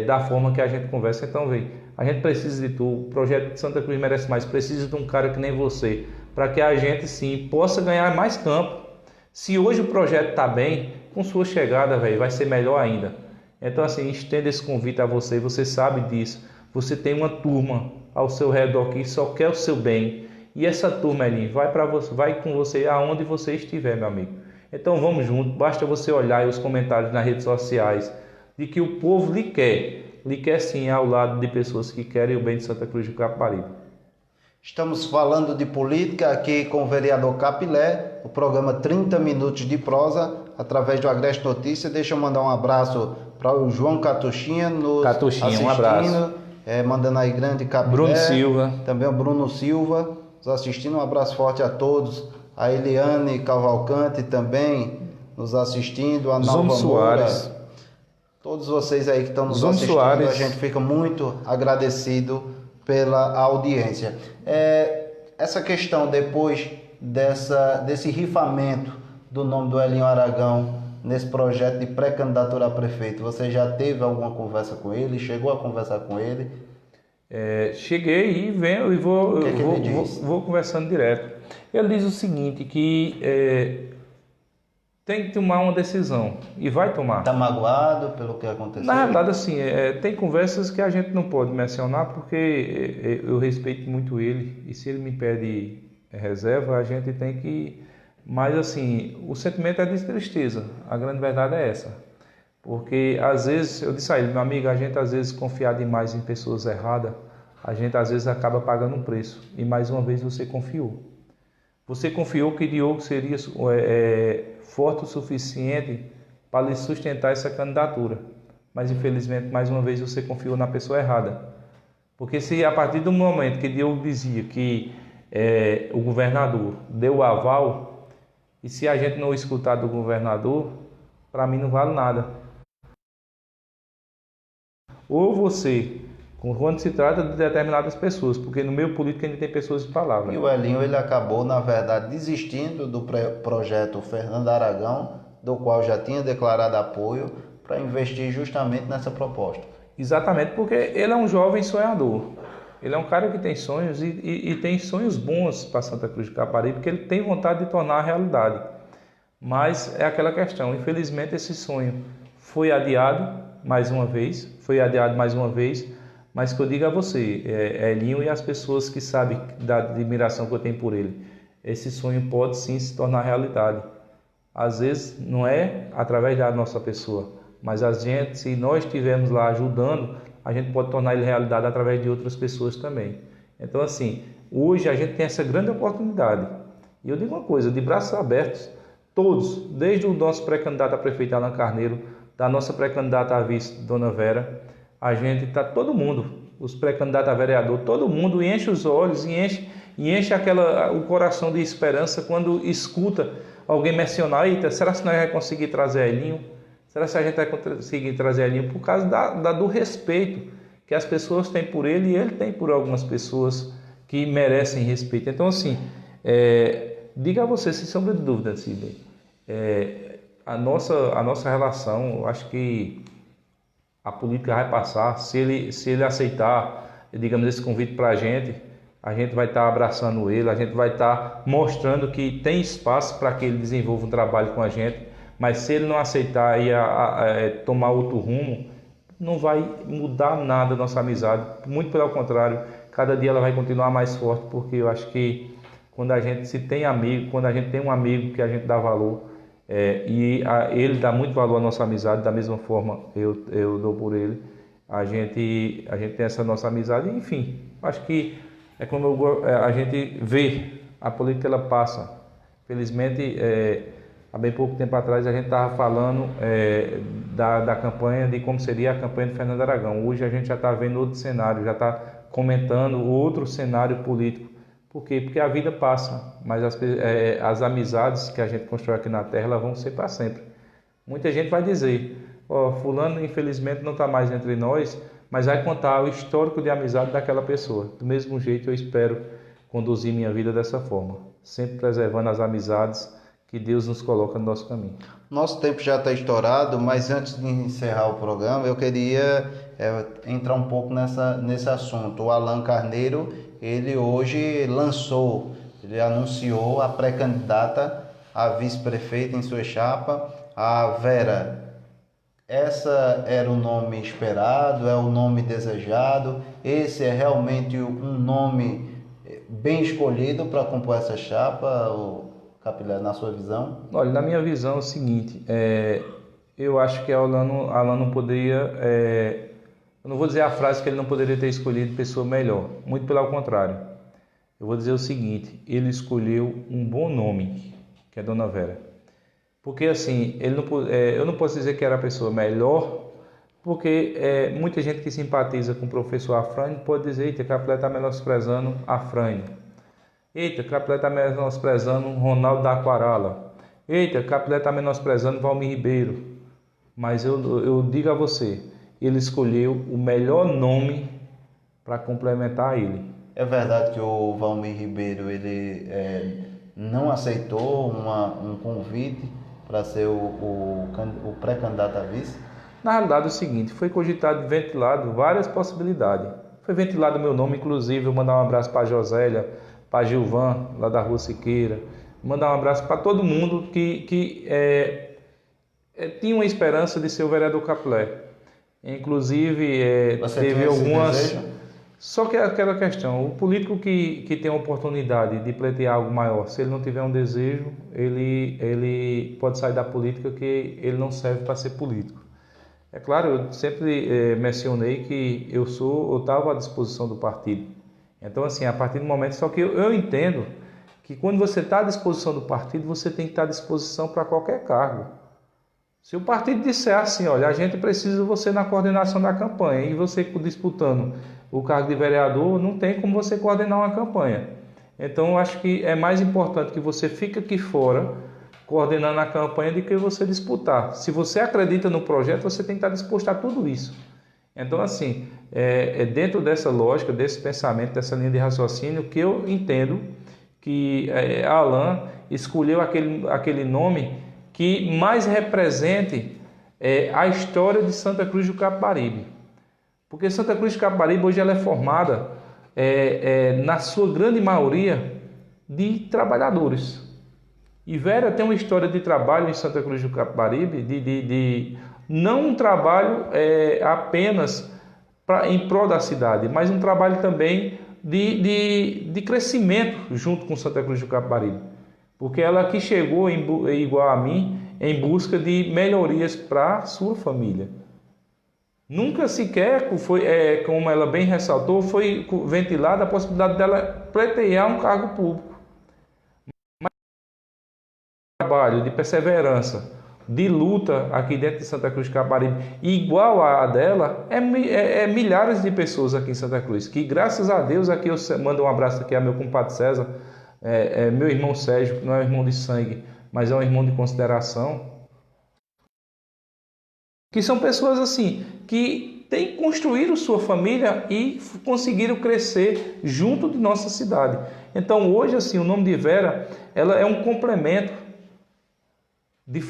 da forma que a gente conversa. Então, vem, a gente precisa de tu, o projeto de Santa Cruz merece mais, precisa de um cara que nem você, para que a gente sim possa ganhar mais campo. Se hoje o projeto está bem, com sua chegada, velho, vai ser melhor ainda. Então, assim, estenda esse convite a você, você sabe disso. Você tem uma turma ao seu redor que só quer o seu bem. E essa turma, Elinho, vai com você aonde você estiver, meu amigo. Então, vamos junto. Basta você olhar os comentários nas redes sociais de que o povo lhe quer sim ao lado de pessoas que querem o bem de Santa Cruz do Capibaribe. Estamos falando de política aqui com o vereador Capilé, o programa 30 Minutos de Prosa, através do Agreste Notícias. Deixa eu mandar um abraço para o João Catuchinha, assistindo, um abraço. Mandando aí grande Capilé. Bruno Silva. Também o Bruno Silva, nos assistindo. Um abraço forte a todos. A Eliane Cavalcante também nos assistindo. A Nalva Soares. Moura. Todos vocês aí que estão nos Zoom assistindo, Soares. A gente fica muito agradecido pela audiência. Essa questão depois desse rifamento do nome do Elinho Aragão nesse projeto de pré-candidatura a prefeito, você já teve alguma conversa com ele? Chegou a conversar com ele? Cheguei e venho e vou conversando direto. Ele diz o seguinte, que tem que tomar uma decisão e vai tomar. Está magoado pelo que aconteceu? Na verdade, assim, tem conversas que a gente não pode mencionar porque eu respeito muito ele e se ele me pede reserva, a gente tem que... Mas, assim, o sentimento é de tristeza, a grande verdade é essa. Porque, às vezes, eu disse a ele, meu amigo, a gente às vezes confia demais em pessoas erradas, a gente às vezes acaba pagando um preço. E mais uma vez você confiou. Você confiou que Diogo seria forte o suficiente para lhe sustentar essa candidatura. Mas, infelizmente, mais uma vez você confiou na pessoa errada. Porque se a partir do momento que Diogo dizia que o governador deu o aval, e se a gente não escutar do governador, para mim não vale nada. Ou você, quando se trata de determinadas pessoas, porque no meio político ainda tem pessoas de palavra. E o Elinho, ele acabou, na verdade, desistindo do projeto Fernando Aragão, do qual já tinha declarado apoio, para investir justamente nessa proposta. Exatamente, porque ele é um jovem sonhador. Ele é um cara que tem sonhos e tem sonhos bons para Santa Cruz do Capibaribe, porque ele tem vontade de tornar a realidade. Mas é aquela questão, infelizmente esse sonho foi adiado mais uma vez, mas que eu digo a você, Elinho e as pessoas que sabem da admiração que eu tenho por ele, esse sonho pode sim se tornar realidade. Às vezes não é através da nossa pessoa, mas se nós estivermos lá ajudando, a gente pode tornar ele realidade através de outras pessoas também. Então, assim, hoje a gente tem essa grande oportunidade. E eu digo uma coisa, de braços abertos, todos, desde o nosso pré-candidato a prefeito Alan Carneiro, da nossa pré-candidata a vice, Dona Vera, a gente está, todo mundo, os pré-candidatos a vereador, todo mundo enche os olhos e enche o coração de esperança quando escuta alguém mencionar, eita, será que nós vamos conseguir trazer a Elinho? Será que a gente vai conseguir trazer a Elinho? Por causa do respeito que as pessoas têm por ele e ele tem por algumas pessoas que merecem respeito. Então, assim, diga a você, sem sombra de dúvida, Sidney, a nossa relação, eu acho que a política vai passar. Se ele aceitar, digamos, esse convite para a gente vai estar abraçando ele, a gente vai estar mostrando que tem espaço para que ele desenvolva um trabalho com a gente. Mas se ele não aceitar e tomar outro rumo, não vai mudar nada a nossa amizade. Muito pelo contrário, cada dia ela vai continuar mais forte, porque eu acho que quando a gente tem um amigo que a gente dá valor, ele dá muito valor à nossa amizade, da mesma forma eu dou por ele, a gente tem essa nossa amizade, enfim, acho que é como a gente vê, a política ela passa. Felizmente, há bem pouco tempo atrás a gente estava falando da campanha, de como seria a campanha de Fernando Aragão. Hoje a gente já está vendo outro cenário, já está comentando outro cenário político. Por quê? Porque a vida passa, mas as amizades que a gente constrói aqui na Terra, elas vão ser para sempre. Muita gente vai dizer, fulano infelizmente não está mais entre nós, mas vai contar o histórico de amizade daquela pessoa. Do mesmo jeito eu espero, conduzir minha vida dessa forma, sempre preservando as amizades que Deus nos coloca no nosso caminho. Nosso tempo já está estourado, mas antes de encerrar o programa, eu queria entrar um pouco nesse assunto. O Alan Carneiro, ele hoje ele anunciou a pré-candidata a vice-prefeita em sua chapa, a Vera. Essa era o nome esperado, é o nome desejado, esse é realmente um nome bem escolhido para compor essa chapa, o Capilé, na sua visão? Olha, na minha visão é o seguinte, eu acho que Alan não poderia, eu não vou dizer a frase que ele não poderia ter escolhido pessoa melhor, muito pelo contrário. Eu vou dizer o seguinte, ele escolheu um bom nome, que é Dona Vera. Porque assim, eu não posso dizer que era a pessoa melhor, porque muita gente que simpatiza com o professor Afrânio pode dizer, eita, Capilé está menosprezando Afrânio. Eita, Capilé está menosprezando Ronaldo da Aquarala. Eita, Capilé está menosprezando Valmir Ribeiro. Mas eu digo a você, ele escolheu o melhor nome para complementar ele. É verdade que o Valmir Ribeiro ele não aceitou um convite para ser o pré-candidato a vice? Na realidade é o seguinte, foi cogitado e ventilado várias possibilidades. Foi ventilado o meu nome, inclusive, eu mandar um abraço para a Josélia, para Gilvan, lá da Rua Siqueira, mandar um abraço para todo mundo que tinha uma esperança de ser o vereador Capilé. Inclusive, teve algumas... Só que é aquela questão, o político que tem a oportunidade de pleitear algo maior, se ele não tiver um desejo, ele pode sair da política, que ele não serve para ser político. É claro, eu sempre mencionei que eu estava à disposição do partido. Então, assim, a partir do momento... Só que eu entendo que quando você está à disposição do partido, você tem que estar à disposição para qualquer cargo. Se o partido disser assim, olha, a gente precisa de você na coordenação da campanha, e você disputando o cargo de vereador, não tem como você coordenar uma campanha. Então, eu acho que é mais importante que você fique aqui fora, coordenando a campanha, do que você disputar. Se você acredita no projeto, você tem que estar disposto a tudo isso. Então, assim, dentro dessa lógica, desse pensamento, dessa linha de raciocínio, que eu entendo que a Alan escolheu aquele nome que mais represente a história de Santa Cruz do Capibaribe. Porque Santa Cruz do Capibaribe hoje ela é formada, na sua grande maioria, de trabalhadores. E Vera tem uma história de trabalho em Santa Cruz do Capibaribe, não um trabalho apenas em prol da cidade, mas um trabalho também de crescimento junto com Santa Cruz do Capibaribe. Porque ela aqui chegou, igual a mim, em busca de melhorias para a sua família. Nunca sequer, como ela bem ressaltou, foi ventilada a possibilidade dela pleitear um cargo público. Mas o trabalho de perseverança, de luta aqui dentro de Santa Cruz do Capibaribe, igual a dela, milhares de pessoas aqui em Santa Cruz, que graças a Deus, aqui eu mando um abraço aqui a meu compadre César, meu irmão Sérgio, que não é um irmão de sangue, mas é um irmão de consideração, que são pessoas assim, que têm construído sua família e conseguiram crescer junto de nossa cidade. Então hoje, assim, o nome de Vera, ela é um complemento,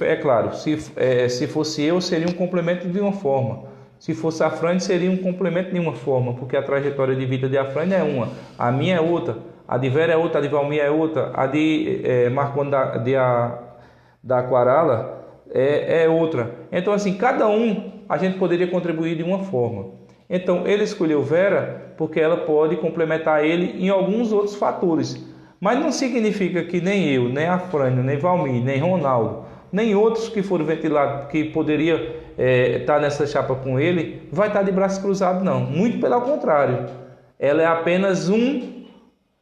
é claro, se fosse eu, seria um complemento de uma forma. Se fosse a Afrânio, seria um complemento de uma forma, porque a trajetória de vida de Afrânio é uma, a minha é outra, a de Vera é outra, a de Valmir é outra, a de Marconi da Aquarala é outra. Então, assim, cada um a gente poderia contribuir de uma forma. Então, ele escolheu Vera porque ela pode complementar ele em alguns outros fatores. Mas não significa que nem eu, nem Afrânio, nem Valmir, nem Ronaldo, nem outros que foram ventilados, que poderia estar nessa chapa com ele, vai estar de braços cruzados, não. Muito pelo contrário. Ela é apenas um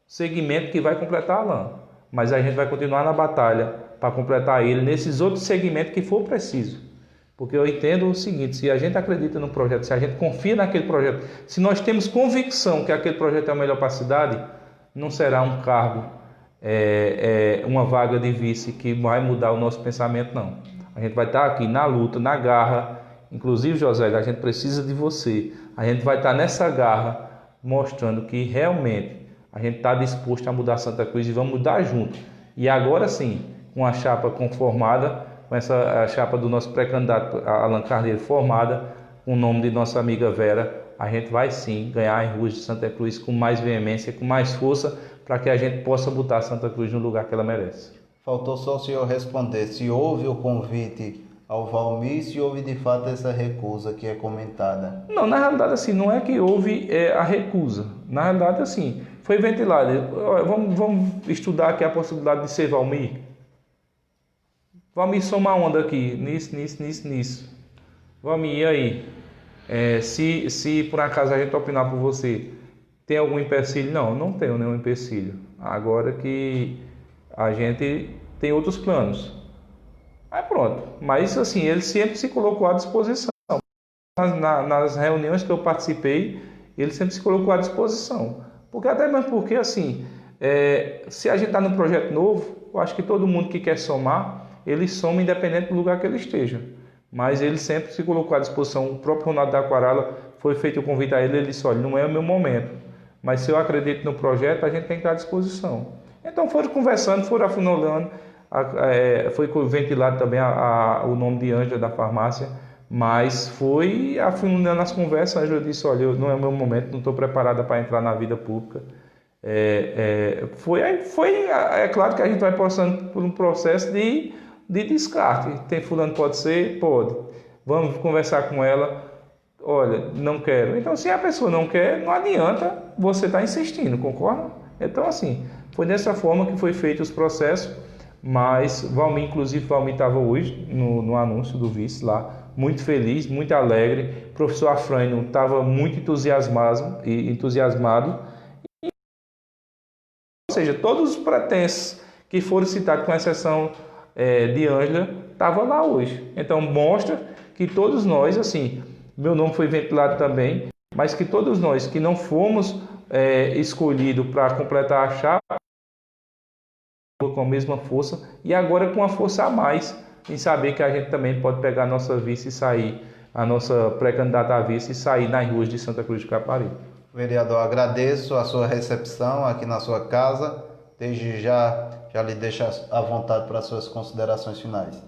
segmento que vai completar a Alan. Mas a gente vai continuar na batalha para completar ele nesses outros segmentos que for preciso. Porque eu entendo o seguinte, se a gente acredita no projeto, se a gente confia naquele projeto, se nós temos convicção que aquele projeto é o melhor para a cidade, não será um cargo, uma vaga de vice que vai mudar o nosso pensamento, não. A gente vai estar aqui na luta, na garra, inclusive, José, a gente precisa de você. A gente vai estar nessa garra, mostrando que realmente A gente está disposto a mudar Santa Cruz e vamos mudar junto. E agora sim, com a chapa conformada, com essa a chapa do nosso pré-candidato Alan Carneiro formada, com o nome de nossa amiga Vera, a gente vai sim ganhar em ruas de Santa Cruz com mais veemência, com mais força, para que a gente possa botar Santa Cruz no lugar que ela merece. Faltou só o senhor responder se houve o convite ao Valmir, se houve de fato essa recusa que é comentada. Não, na realidade assim, não é que houve a recusa. Na realidade assim, foi ventilado. Vamos estudar aqui a possibilidade de ser Valmir. Valmir soma onda aqui, nisso. Valmir, e aí? Se por acaso a gente opinar por você, tem algum empecilho? Não, não tenho nenhum empecilho. Agora que a gente tem outros planos. Aí pronto. Mas assim, ele sempre se colocou à disposição. Nas reuniões que eu participei, ele sempre se colocou à disposição. Porque até mesmo porque assim, se a gente está num projeto novo, eu acho que todo mundo que quer somar, ele soma independente do lugar que ele esteja. Mas ele sempre se colocou à disposição. O próprio Ronaldo da Aquarela, foi feito o convite a ele, ele disse, olha, não é o meu momento. Mas se eu acredito no projeto, a gente tem que estar à disposição. Então foram conversando, foram afunilando, foi ventilado também o nome de Ângela da farmácia, mas foi afunilando as conversas. A Ângela disse, olha, não é o meu momento, não estou preparada para entrar na vida pública. É claro que a gente vai passando por um processo de descarte. Tem fulano, pode ser? Pode. Vamos conversar com ela. Olha, não quero. Então, se a pessoa não quer, não adianta você estar insistindo, concorda? Então, assim, foi dessa forma que foi feito os processos, mas Valmir estava hoje no anúncio do vice lá, muito feliz, muito alegre. O professor Afrânio estava muito entusiasmado. Ou seja, todos os pretensos que foram citados, com exceção de Ângela, estavam lá hoje. Então, mostra que todos nós, assim, meu nome foi ventilado também, mas que todos nós que não fomos escolhidos para completar a chapa, com a mesma força, e agora com a força a mais, em saber que a gente também pode pegar a nossa vice e sair, a nossa pré-candidata a vice e sair nas ruas de Santa Cruz de Caparibe. Vereador, agradeço a sua recepção aqui na sua casa. Desde já lhe deixo à vontade para as suas considerações finais.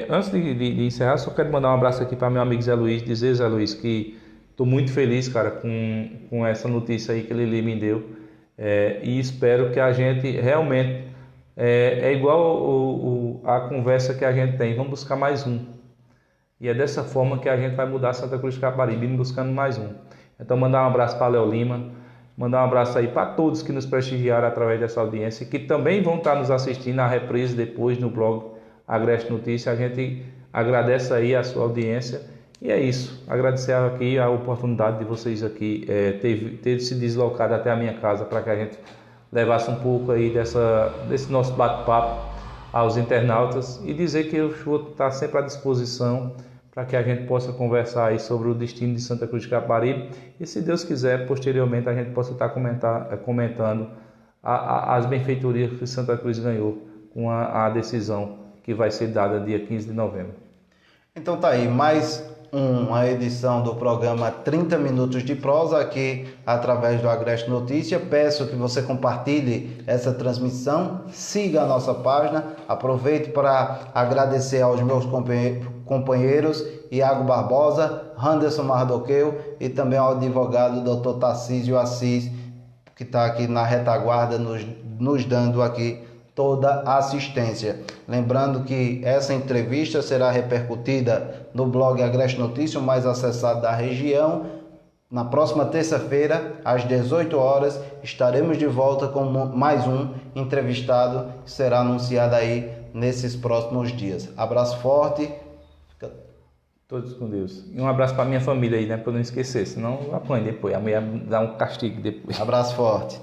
Antes de encerrar, só quero mandar um abraço aqui para meu amigo Zé Luiz, dizer, Zé Luiz, que estou muito feliz, cara, com essa notícia aí que ele me deu, e espero que a gente realmente, igual a conversa que a gente tem, vamos buscar mais um, e é dessa forma que a gente vai mudar Santa Cruz de Caparibe, buscando mais um. Então mandar um abraço para Léo Lima, mandar um abraço aí para todos que nos prestigiaram através dessa audiência, que também vão estar nos assistindo na reprise depois no blog Agreste Notícia. A gente agradece aí a sua audiência e é isso. Agradecer aqui a oportunidade de vocês aqui ter se deslocado até a minha casa para que a gente levasse um pouco aí desse nosso bate-papo aos internautas e dizer que eu vou estar sempre à disposição para que a gente possa conversar aí sobre o destino de Santa Cruz de Caparibe e, se Deus quiser, posteriormente a gente possa estar comentando as benfeitorias que Santa Cruz ganhou com a decisão que vai ser dada dia 15 de novembro. Então tá aí, mais uma edição do programa 30 Minutos de Prosa aqui através do Agreste Notícia. Peço que você compartilhe essa transmissão, siga a nossa página, aproveite para agradecer aos meus companheiros Iago Barbosa, Anderson Mardoqueu e também ao advogado Dr. Tarcísio Assis, que está aqui na retaguarda nos dando aqui toda a assistência. Lembrando que essa entrevista será repercutida no blog Agreste Notícia, o mais acessado da região. Na próxima terça-feira, às 18 horas, estaremos de volta com mais um entrevistado que será anunciado aí nesses próximos dias. Abraço forte. Todos com Deus. E um abraço para minha família aí, né? Para eu não esquecer, senão eu apanho depois. A mulher dá um castigo depois. Abraço forte.